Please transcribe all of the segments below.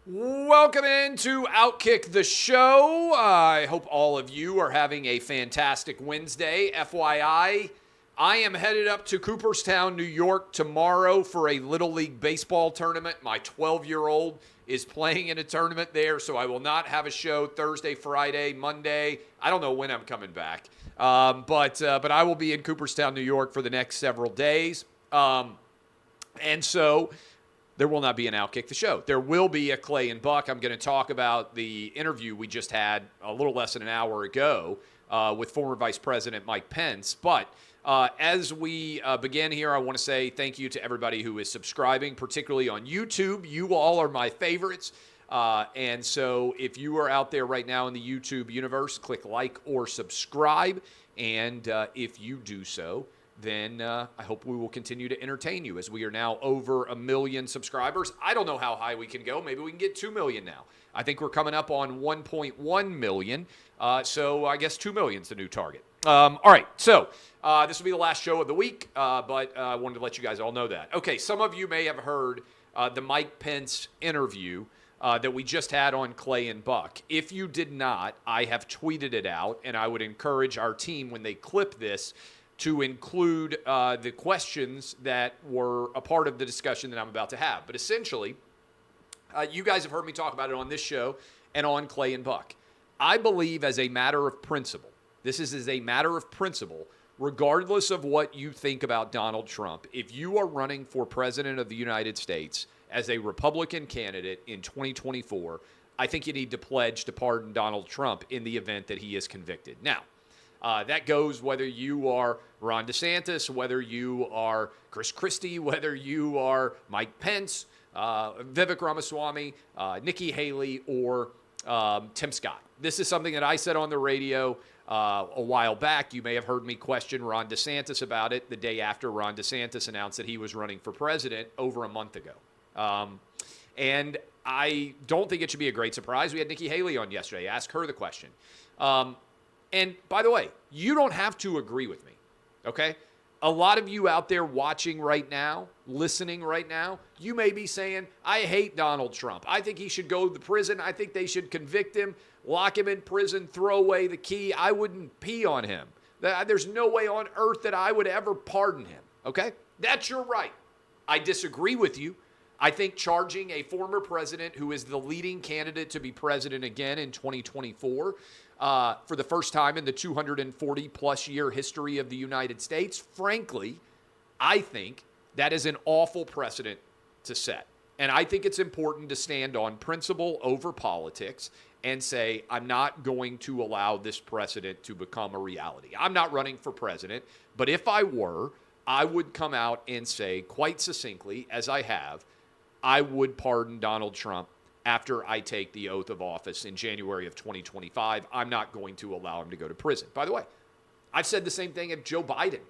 Welcome into OutKick the show. I hope all of you are having a fantastic Wednesday. FYI, I am headed up to Cooperstown, New York tomorrow for a Little League baseball tournament. My 12-year-old is playing in a tournament there, so I will not have a show Thursday, Friday, Monday. I don't know when I'm coming back, but I will be in Cooperstown, New York for the next several days. And so there will not be an OutKick the show. There will be a Clay and Buck. I'm going to talk about the interview we just had a little less than an hour ago with former Vice President Mike Pence. But as we begin here, I want to say thank you to everybody who is subscribing, particularly on YouTube. You all are my favorites. And so if you are out there right now in the YouTube universe, click like or subscribe. And if you do so, then I hope we will continue to entertain you as we are now over 1 million subscribers. I don't know how high we can go. Maybe we can get 2 million now. I think we're coming up on 1.1 million. So I guess 2 million is the new target. All right, so this will be the last show of the week, but I wanted to let you guys all know that. Okay, some of you may have heard the Mike Pence interview that we just had on Clay and Buck. If you did not, I have tweeted it out, and I would encourage our team when they clip this to include the questions that were a part of the discussion that I'm about to have. But essentially, you guys have heard me talk about it on this show and on Clay and Buck. I believe as a matter of principle, this is as a matter of principle, regardless of what you think about Donald Trump, if you are running for president of the United States as a Republican candidate in 2024, I think you need to pledge to pardon Donald Trump in the event that he is convicted. Now, that goes whether you are Ron DeSantis, whether you are Chris Christie, whether you are Mike Pence, Vivek Ramaswamy, Nikki Haley, or Tim Scott. This is something that I said on the radio a while back. You may have heard me question Ron DeSantis about it the day after Ron DeSantis announced that he was running for president over a month ago. And I don't think it should be a great surprise. We had Nikki Haley on yesterday. Ask her the question. And by the way, you don't have to agree with me, okay? A lot of you out there watching right now, listening right now, you may be saying, I hate Donald Trump. I think he should go to prison. I think they should convict him, lock him in prison, throw away the key. I wouldn't pee on him. There's no way on earth that I would ever pardon him, okay? That's your right. I disagree with you. I think charging a former president who is the leading candidate to be president again in 2024 for the first time in the 240-plus year history of the United States, frankly, I think that is an awful precedent to set. And I think it's important to stand on principle over politics and say, I'm not going to allow this precedent to become a reality. I'm not running for president, but if I were, I would come out and say quite succinctly, as I have, I would pardon Donald Trump after I take the oath of office in January of 2025. I'm not going to allow him to go to prison. By the way, I've said the same thing of Joe Biden.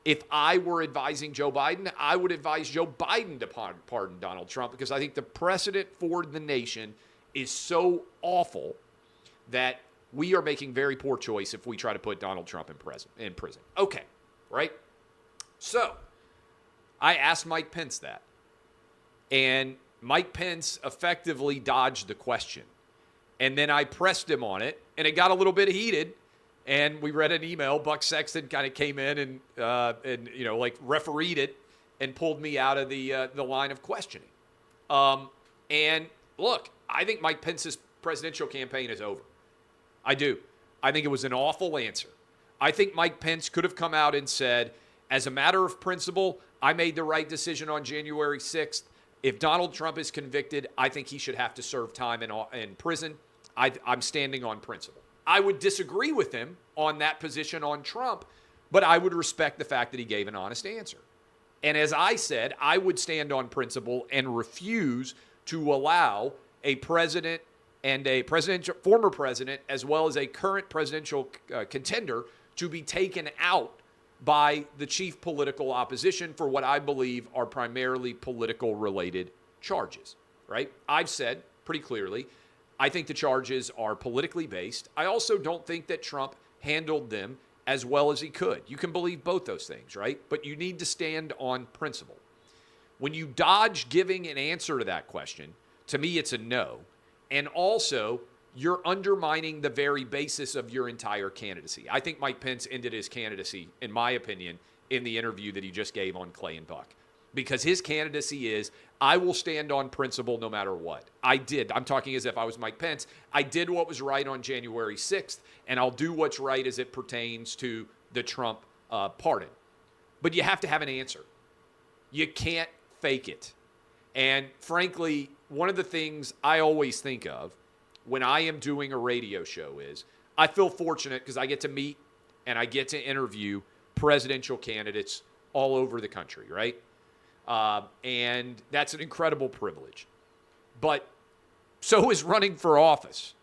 If I were advising Joe Biden, I would advise Joe Biden to pardon Donald Trump because I think the precedent for the nation is so awful that we are making very poor choice if we try to put Donald Trump in prison. Okay, right? So I asked Mike Pence that. And Mike Pence effectively dodged the question. And then I pressed him on it, and it got a little bit heated. And we read an email. Buck Sexton kind of came in and refereed it and pulled me out of the line of questioning. And look, I think Mike Pence's presidential campaign is over. I do. I think it was an awful answer. I think Mike Pence could have come out and said, as a matter of principle, I made the right decision on January 6th. If Donald Trump is convicted, I think he should have to serve time in prison. I'm standing on principle. I would disagree with him on that position on Trump, but I would respect the fact that he gave an honest answer. And as I said, I would stand on principle and refuse to allow a president and a former president, as well as a current presidential contender, to be taken out by the chief political opposition for what I believe are primarily political-related charges, right? I've said pretty clearly, I think the charges are politically based. I also don't think that Trump handled them as well as he could. You can believe both those things, right? But you need to stand on principle. When you dodge giving an answer to that question, To me, it's a no. And also, you're undermining the very basis of your entire candidacy. I think Mike Pence ended his candidacy, in my opinion, in the interview that he just gave on Clay and Buck. Because his candidacy is, I will stand on principle no matter what. I did. I'm talking as if I was Mike Pence. I did what was right on January 6th, and I'll do what's right as it pertains to the Trump pardon. But you have to have an answer. You can't fake it. And frankly, one of the things I always think of when I am doing a radio show is I feel fortunate because I get to meet and I get to interview presidential candidates all over the country, right? And that's an incredible privilege. But so is running for office.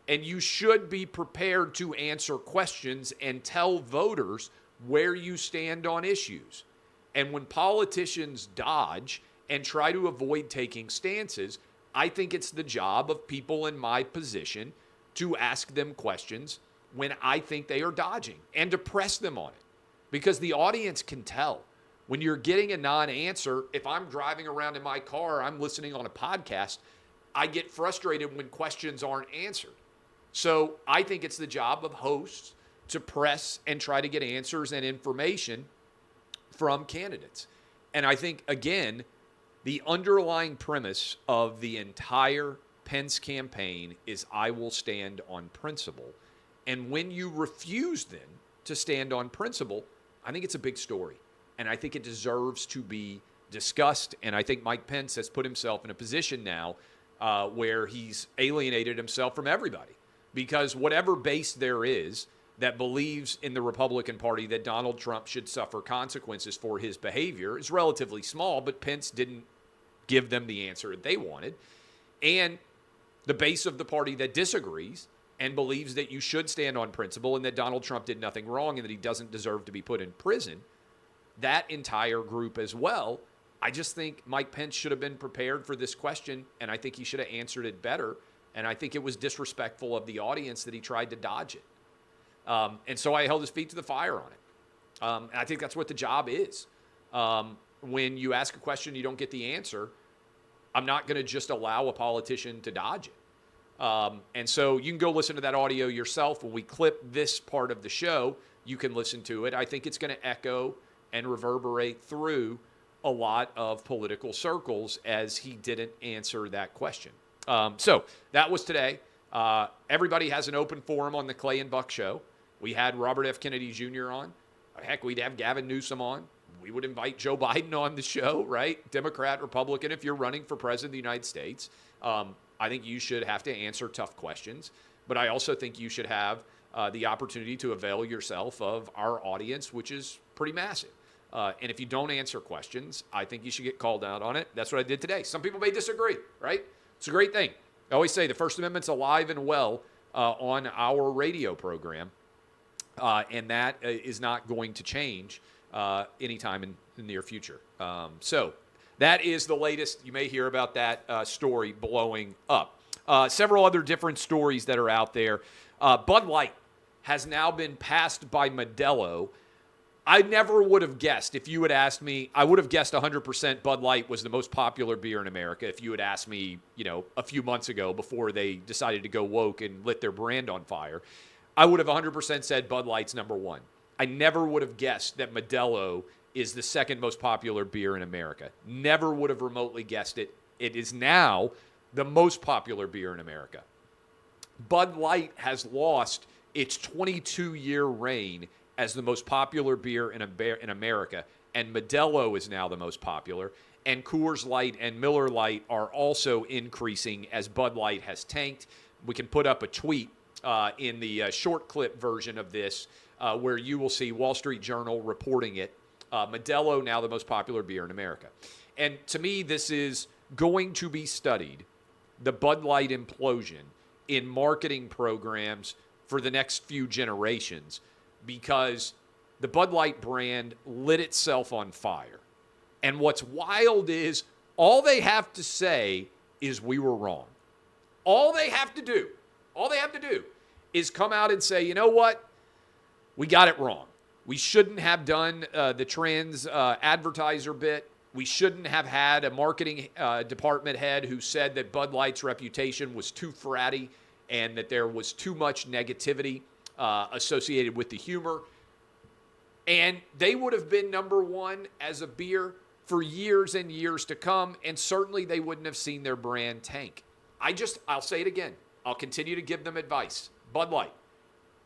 And you should be prepared to answer questions and tell voters where you stand on issues. And when politicians dodge and try to avoid taking stances, I think it's the job of people in my position to ask them questions when I think they are dodging and to press them on it. Because the audience can tell. When you're getting a non-answer, if I'm driving around in my car, I'm listening on a podcast, I get frustrated when questions aren't answered. So I think it's the job of hosts to press and try to get answers and information from candidates. And I think, again, the underlying premise of the entire Pence campaign is I will stand on principle. And when you refuse then to stand on principle, I think it's a big story. And I think it deserves to be discussed. And I think Mike Pence has put himself in a position now where he's alienated himself from everybody. Because whatever base there is that believes in the Republican Party that Donald Trump should suffer consequences for his behavior is relatively small, but Pence didn't give them the answer that they wanted. And the base of the party that disagrees and believes that you should stand on principle and that Donald Trump did nothing wrong and that he doesn't deserve to be put in prison, that entire group as well, I just think Mike Pence should have been prepared for this question, and I think he should have answered it better. And I think it was disrespectful of the audience that he tried to dodge it. And so I held his feet to the fire on it. And I think that's what the job is. When you ask a question, you don't get the answer, I'm not going to just allow a politician to dodge it. And so you can go listen to that audio yourself. When we clip this part of the show, you can listen to it. I think it's going to echo and reverberate through a lot of political circles as he didn't answer that question. So that was today. Everybody has an open forum on the Clay and Buck show. We had Robert F. Kennedy Jr. on. Heck, we'd have Gavin Newsom on. We would invite Joe Biden on the show, right? Democrat, Republican, if you're running for president of the United States. I think you should have to answer tough questions. But I also think you should have the opportunity to avail yourself of our audience, which is pretty massive. And if you don't answer questions, I think you should get called out on it. That's what I did today. Some people may disagree, right? It's a great thing. I always say the First Amendment's alive and well on our radio program, and that is not going to change anytime in the near future. So that is the latest. You may hear about that story blowing up. Several other different stories that are out there. Bud Light has now been passed by Modelo. I never would have guessed, if you had asked me, I would have guessed 100% Bud Light was the most popular beer in America if you had asked me, a few months ago before they decided to go woke and lit their brand on fire. I would have 100% said Bud Light's number one. I never would have guessed that Modelo is the second most popular beer in America. Never would have remotely guessed it. It is now the most popular beer in America. Bud Light has lost its 22-year reign as the most popular beer in America, and Modelo is now the most popular, and Coors Light and Miller Lite are also increasing as Bud Light has tanked. We can put up a tweet in the short clip version of this where you will see Wall Street Journal reporting it. Modelo now the most popular beer in America. And to me, this is going to be studied, the Bud Light implosion, in marketing programs for the next few generations, because the Bud Light brand lit itself on fire. And what's wild is all they have to say is we were wrong. All they have to do is come out and say, you know what? We got it wrong. We shouldn't have done the trans advertiser bit. We shouldn't have had a marketing department head who said that Bud Light's reputation was too fratty and that there was too much negativity associated with the humor. And they would have been number one as a beer for years and years to come, and certainly they wouldn't have seen their brand tank. I'll say it again. I'll continue to give them advice. Bud Light,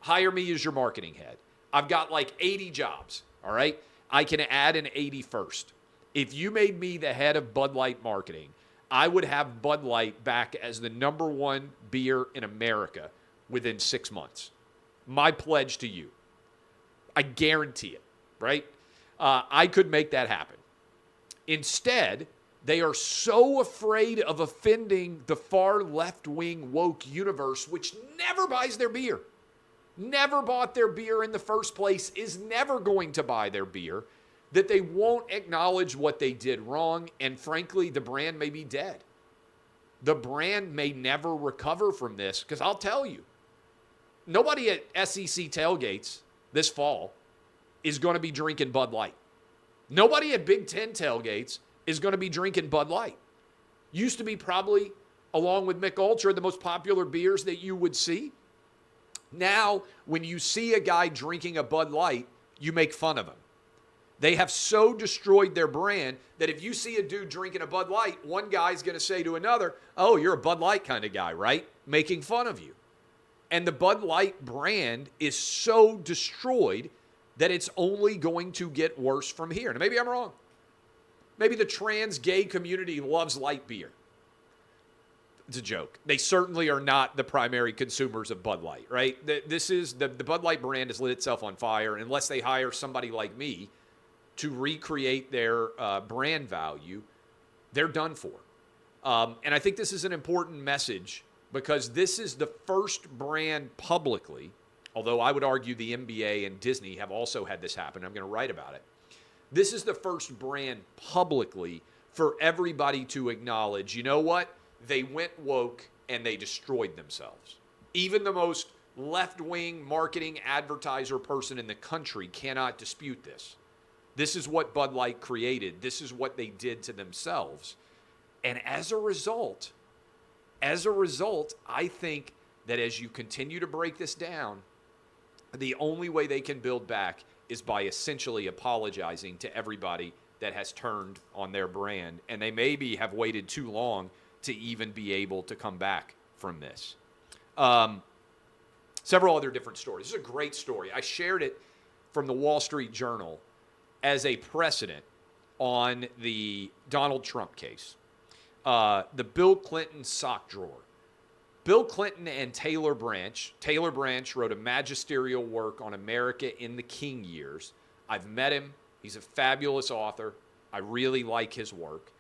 hire me as your marketing head. I've got like 80 jobs, all right? I can add an 81st. If you made me the head of Bud Light marketing, I would have Bud Light back as the number one beer in America within 6 months. My pledge to you. I guarantee it, right? I could make that happen. Instead, they are so afraid of offending the far left-wing woke universe, which never buys their beer, never bought their beer in the first place, is never going to buy their beer, that they won't acknowledge what they did wrong, and frankly, the brand may be dead. The brand may never recover from this, because I'll tell you, nobody at SEC tailgates this fall is going to be drinking Bud Light. Nobody at Big Ten tailgates is going to be drinking Bud Light. Used to be probably, along with Mick Ultra, the most popular beers that you would see. Now, when you see a guy drinking a Bud Light, you make fun of him. They have so destroyed their brand that if you see a dude drinking a Bud Light, one guy's going to say to another, oh, you're a Bud Light kind of guy, right? Making fun of you. And the Bud Light brand is so destroyed that it's only going to get worse from here. Now, maybe I'm wrong. Maybe the trans gay community loves light beer. It's a joke. They certainly are not the primary consumers of Bud Light, right? The Bud Light brand has lit itself on fire unless they hire somebody like me to recreate their brand value. They're done for. And I think this is an important message because this is the first brand publicly, although I would argue the NBA and Disney have also had this happen. I'm going to write about it. This is the first brand publicly for everybody to acknowledge, you know what? They went woke and they destroyed themselves. Even the most left-wing marketing advertiser person in the country cannot dispute this. This is what Bud Light created. This is what they did to themselves. And as a result, I think that as you continue to break this down, the only way they can build back is by essentially apologizing to everybody that has turned on their brand. And they maybe have waited too long to even be able to come back from this. Several other different stories. This is a great story. I shared it from the Wall Street Journal as a precedent on the Donald Trump case. The Bill Clinton sock drawer. Bill Clinton and Taylor Branch wrote a magisterial work on America in the King years. I've met him. He's a fabulous author. I really like his work.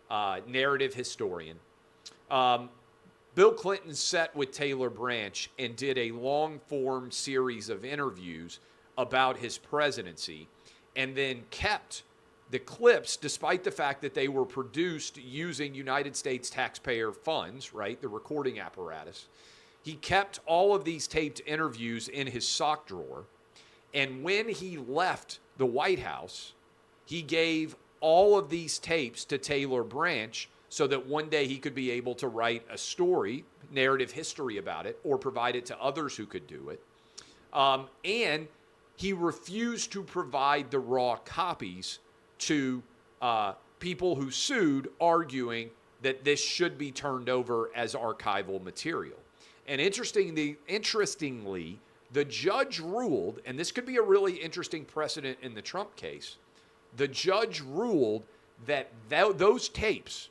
Narrative historian. Bill Clinton sat with Taylor Branch and did a long-form series of interviews about his presidency and then kept the clips, despite the fact that they were produced using United States taxpayer funds, right, the recording apparatus. He kept all of these taped interviews in his sock drawer, and when he left the White House, he gave all of these tapes to Taylor Branch so that one day he could be able to write a story, narrative history about it, or provide it to others who could do it. And he refused to provide the raw copies to people who sued, arguing that this should be turned over as archival material. And interestingly, the judge ruled, and this could be a really interesting precedent in the Trump case, the judge ruled that those tapes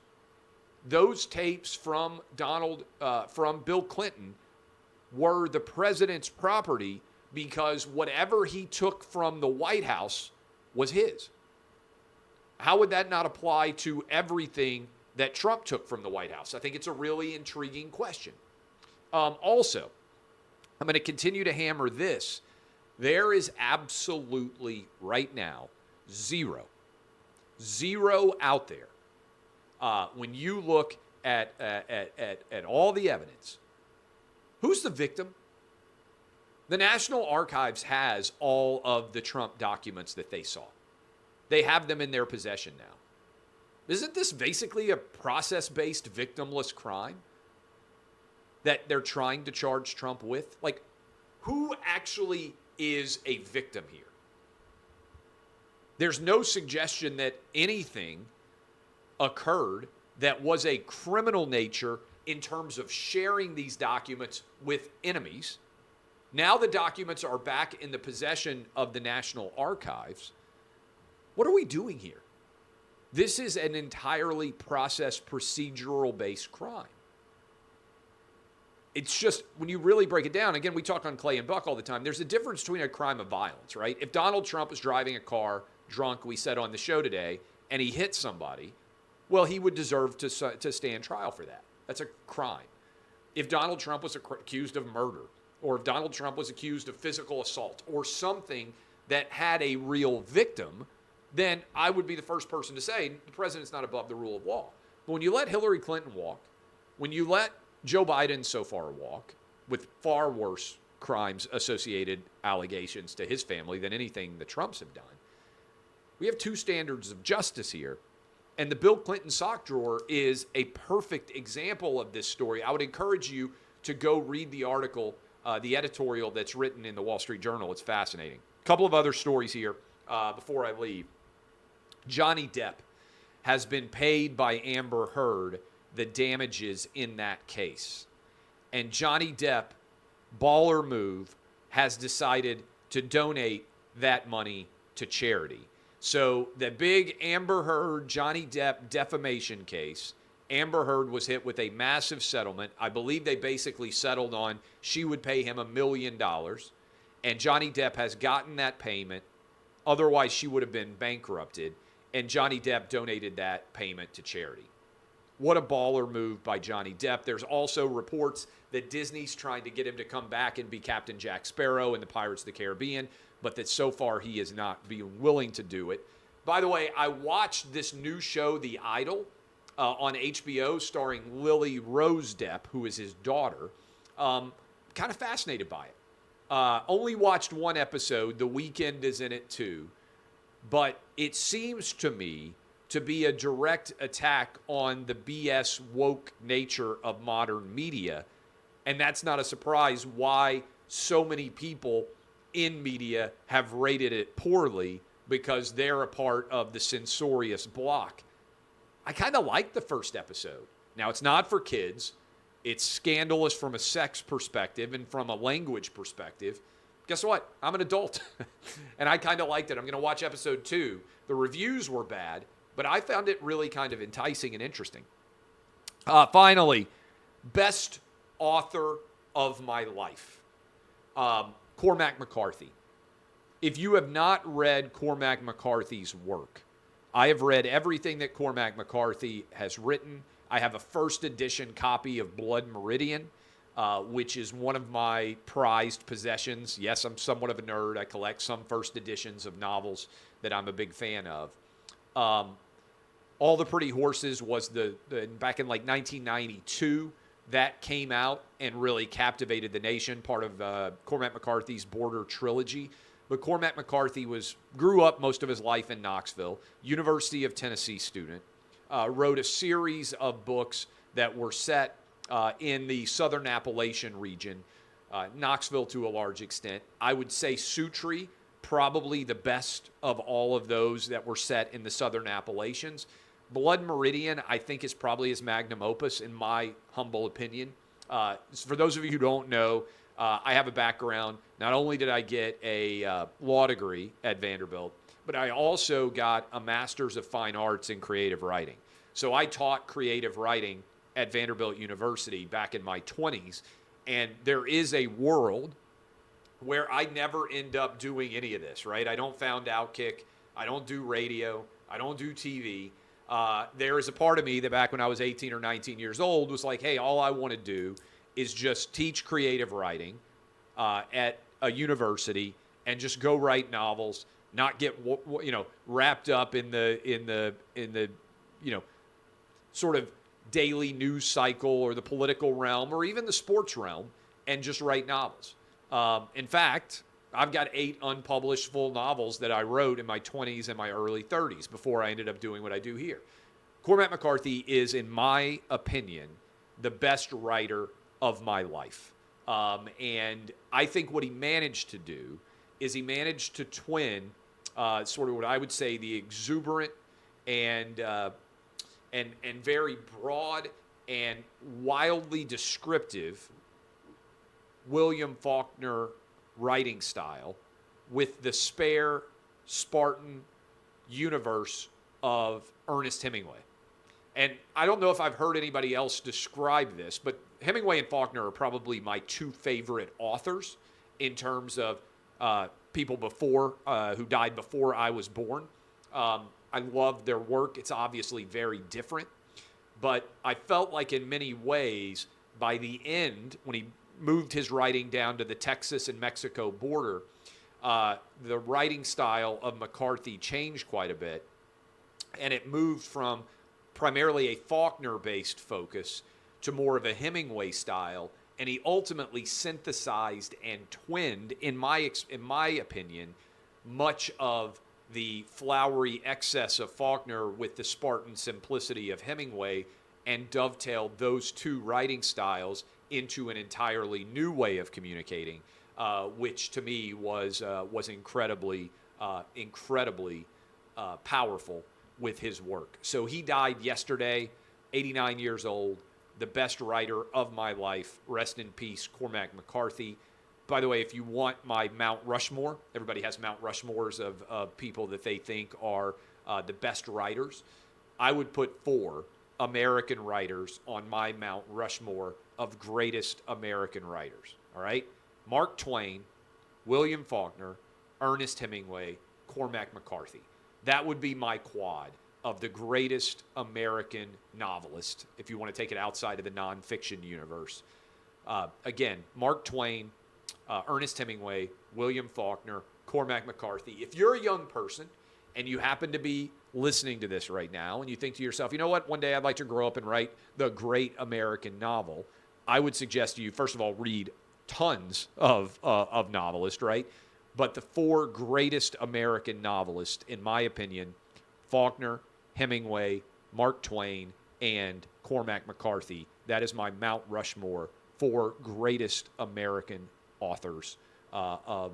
from from Bill Clinton were the president's property because whatever he took from the White House was his. How would that not apply to everything that Trump took from the White House? I think it's a really intriguing question. Also, I'm going to continue to hammer this. There is absolutely right now zero out there. When you look at all the evidence, who's the victim? The National Archives has all of the Trump documents that they saw. They have them in their possession now. Isn't this basically a process-based victimless crime that they're trying to charge Trump with? Like, who actually is a victim here? There's no suggestion that anything occurred that was a criminal nature in terms of sharing these documents with enemies. Now the documents are back in the possession of the National Archives. What are we doing here? This is an entirely procedural-based crime. It's just, when you really break it down, again, we talk on Clay and Buck all the time, there's a difference between a crime of violence, right? If Donald Trump was driving a car drunk, we said on the show today, and he hit somebody, well, he would deserve to stand trial for that. That's a crime. If Donald Trump was accused of murder, or if Donald Trump was accused of physical assault, or something that had a real victim, then I would be the first person to say the president's not above the rule of law. But when you let Hillary Clinton walk, when you let Joe Biden so far walk, with far worse crimes associated allegations to his family than anything the Trumps have done, we have two standards of justice here. And the Bill Clinton sock drawer is a perfect example of this story. I would encourage you to go read the article, the editorial that's written in the Wall Street Journal. It's fascinating. A couple of other stories here before I leave. Johnny Depp has been paid by Amber Heard the damages in that case. And Johnny Depp, baller move, has decided to donate that money to charity. So the big Amber Heard, Johnny Depp defamation case, Amber Heard was hit with a massive settlement. I believe they basically settled on she would pay him $1 million. And Johnny Depp has gotten that payment. Otherwise, she would have been bankrupted. And Johnny Depp donated that payment to charity. What a baller move by Johnny Depp. There's also reports that Disney's trying to get him to come back and be Captain Jack Sparrow in the Pirates of the Caribbean, but that so far he is not being willing to do it. By the way, I watched this new show, The Idol, on HBO, starring Lily Rose Depp, who is his daughter. Kind of fascinated by it. Only watched one episode. The Weeknd is in it too. But it seems to me to be a direct attack on the BS woke nature of modern media. And that's not a surprise why so many people in media have rated it poorly, because they're a part of the censorious block. I kind of like the first episode. Now, it's not for kids. It's scandalous from a sex perspective and from a language perspective. Guess what? I'm an adult, and I kind of liked it. I'm going to watch episode 2. The reviews were bad, but I found it really kind of enticing and interesting. Finally, best author of my life, Cormac McCarthy. If you have not read Cormac McCarthy's work, I have read everything that Cormac McCarthy has written. I have a first edition copy of Blood Meridian, which is one of my prized possessions. Yes, I'm somewhat of a nerd. I collect some first editions of novels that I'm a big fan of. All the Pretty Horses was back in like 1992. That came out and really captivated the nation, part of Cormac McCarthy's Border trilogy. But Cormac McCarthy grew up most of his life in Knoxville, University of Tennessee student, wrote a series of books that were set in the southern Appalachian region, Knoxville to a large extent. I would say Sutri, probably the best of all of those that were set in the southern Appalachians. Blood Meridian, I think, is probably his magnum opus, in my humble opinion. For those of you who don't know, I have a background. Not only did I get a law degree at Vanderbilt, but I also got a Master's of Fine Arts in Creative Writing. So I taught creative writing at Vanderbilt University back in my 20s, and there is a world where I never end up doing any of this, right? I don't found OutKick. I don't do radio. I don't do TV. There is a part of me that back when I was 18 or 19 years old was like, hey, all I want to do is just teach creative writing at a university and just go write novels, not get wrapped up in the sort of daily news cycle or the political realm or even the sports realm, and just write novels. In fact, I've got 8 unpublished full novels that I wrote in my 20s and my early 30s before I ended up doing what I do here. Cormac McCarthy is, in my opinion, the best writer of my life. And I think what he managed to do is he managed to twin sort of what I would say the exuberant and very broad and wildly descriptive William Faulkner writing style with the spare Spartan universe of Ernest Hemingway. And I don't know if I've heard anybody else describe this, but Hemingway and Faulkner are probably my two favorite authors in terms of people before who died before I was born. I love their work. It's obviously very different. But I felt like in many ways, by the end, when he moved his writing down to the Texas and Mexico border, the writing style of McCarthy changed quite a bit. And it moved from primarily a Faulkner-based focus to more of a Hemingway style. And he ultimately synthesized and twinned, in my opinion, much of the flowery excess of Faulkner with the Spartan simplicity of Hemingway, and dovetailed those two writing styles into an entirely new way of communicating, which to me was incredibly powerful with his work. So he died yesterday, 89 years old, the best writer of my life. Rest in peace, Cormac McCarthy. By the way, if you want my Mount Rushmore, everybody has Mount Rushmores of people that they think are the best writers. I would put 4 American writers on my Mount Rushmore of greatest American writers. All right? Mark Twain, William Faulkner, Ernest Hemingway, Cormac McCarthy. That would be my quad of the greatest American novelist, if you want to take it outside of the nonfiction universe. Again, Mark Twain, Ernest Hemingway, William Faulkner, Cormac McCarthy. If you're a young person and you happen to be listening to this right now and you think to yourself, you know what, one day I'd like to grow up and write the great American novel, I would suggest to you, first of all, read tons of novelists, right? But the 4 greatest American novelists, in my opinion, Faulkner, Hemingway, Mark Twain, and Cormac McCarthy. That is my Mount Rushmore for greatest American authors of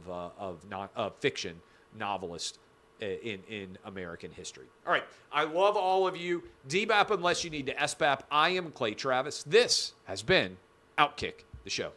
fiction novelists in American history. All right. I love all of you. DBAP unless you need to SBAP. I am Clay Travis. This has been OutKick, the show.